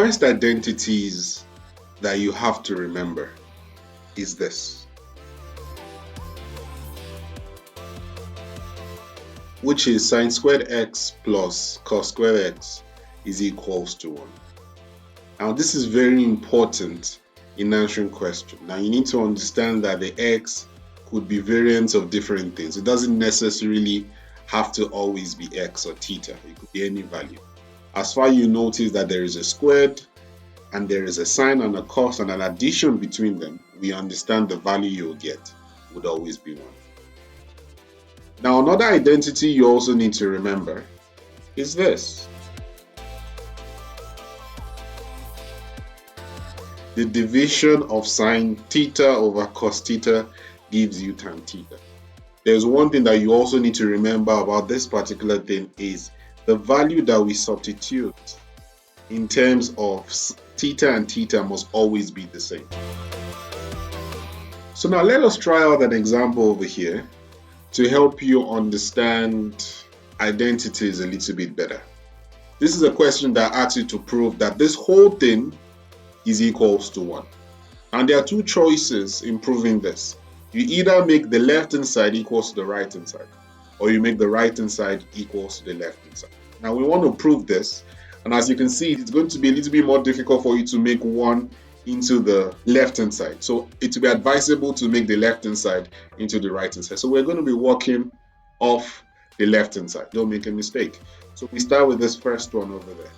first identities that you have to remember is this, which is sine squared x plus cos squared x is equals to 1. Now this is very important in answering questions. Now you need to understand that the x could be variants of different things. It doesn't necessarily have to always be x or theta. It could be any value. As far as you notice that there is a squared and there is a sine and a cos and an addition between them, we understand the value you'll get would always be 1. Now another identity you also need to remember is this. The division of sine theta over cos theta gives you tan theta. There's one thing that you also need to remember about this particular thing is the value that we substitute in terms of theta and theta must always be the same. So now let us try out an example over here to help you understand identities a little bit better. This is a question that asks you to prove that this whole thing is equals to 1. And there are two choices in proving this. You either make the left hand side equals to the right hand side, or you make the right hand side equals to the left hand side. Now we want to prove this, and as you can see, it's going to be a little bit more difficult for you to make 1 into the left hand side. So it will be advisable to make the left hand side into the right hand side. So we're going to be working off the left hand side. Don't make a mistake. So we start with this first one over there.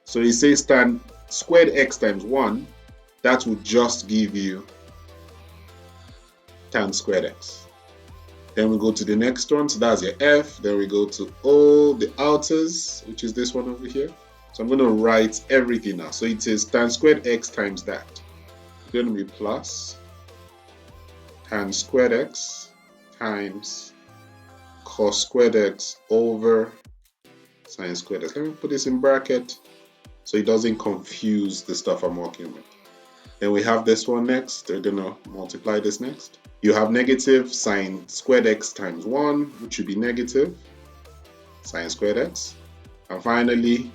So it says tan squared x times 1. That would just give you tan squared x. Then we go to the next one, so that's your f. Then we go to all the outers, which is this one over here. So I'm going to write everything now. So it says tan squared x times that. It's going to be plus tan squared x times cos squared x over sine squared x. Let me put this in bracket so it doesn't confuse the stuff I'm working with. Then we have this one next. They're going to multiply this next. You have negative sine squared x times 1, which should be negative sine squared x. And finally,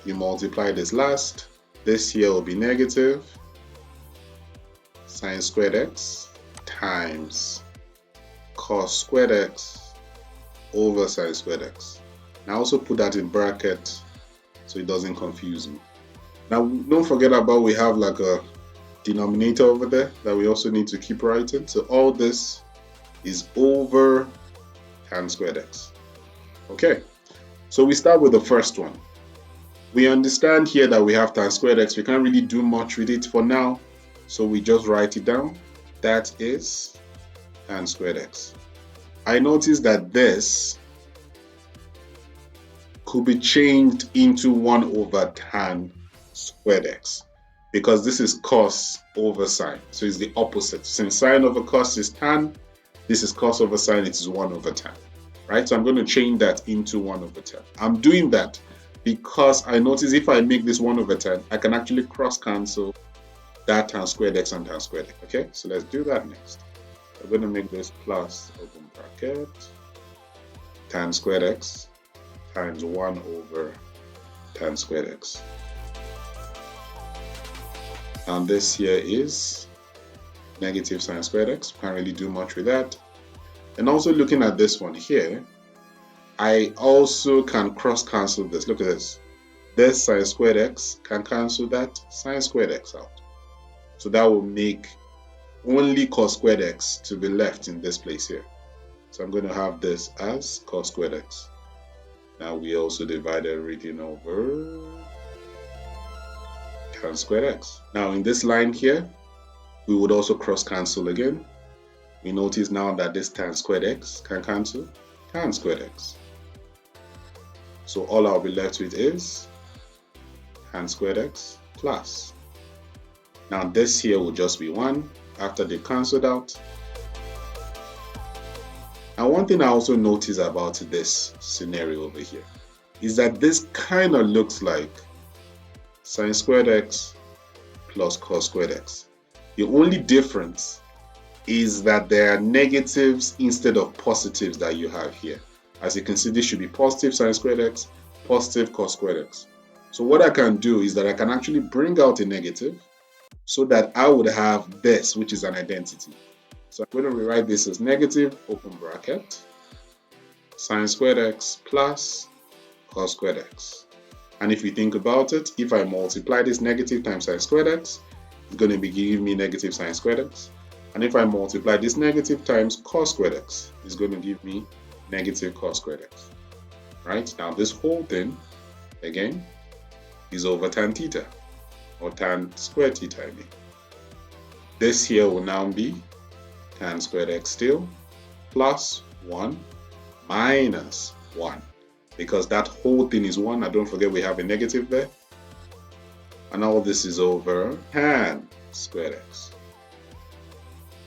you multiply this last. This here will be negative sine squared x times cos squared x over sine squared x. Now also put that in bracket so it doesn't confuse me. Now don't forget about we have like a denominator over there that we also need to keep writing. So all this is over tan squared x. Okay, so we start with the first one. We understand here that we have tan squared x. We can't really do much with it for now, so we just write it down. That is tan squared x. I notice that this could be changed into 1 over tan squared x, because this is cos over sine, so it's the opposite. Since sine over cos is tan, this is cos over sine, it is 1 over tan, right? So I'm going to change that into 1 over tan. I'm doing that because I notice if I make this 1 over tan, I can actually cross cancel that tan squared x and tan squared x. Okay, so let's do that next. I'm going to make this plus open bracket tan squared x times 1 over tan squared x. And this here is negative sine squared x. Can't really do much with that. And also looking at this one here, I also can cross cancel this. Look at this. This sine squared x can cancel that sine squared x out. So that will make only cos squared x to be left in this place here. So I'm going to have this as cos squared x. Now we also divide everything over tan squared x. Now in this line here, we would also cross cancel again. We notice now that this tan squared x can cancel tan squared x. So all I'll be left with is tan squared x plus. Now this here will just be 1 after they've cancelled out. And one thing I also notice about this scenario over here is that this kind of looks like sine squared x plus cos squared x. The only difference is that there are negatives instead of positives that you have here. As you can see, this should be positive sine squared x, positive cos squared x. So what I can do is that I can actually bring out a negative so that I would have this, which is an identity. So I'm going to rewrite this as negative, open bracket, sine squared x plus cos squared x. And if you think about it, if I multiply this negative times sine squared x, it's going to be giving me negative sine squared x. And if I multiply this negative times cos squared x, it's going to give me negative cos squared x. Right? Now this whole thing, again, is over tan theta, or tan squared theta, I mean. This here will now be tan squared x still, plus 1 minus 1. Because that whole thing is 1, and don't forget we have a negative there. And all this is over tan squared x.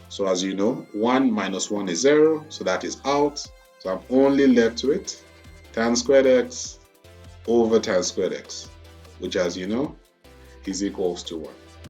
So as you know, 1 minus 1 is 0, so that is out. So I'm only left with tan squared x over tan squared x, which as you know, is equals to 1.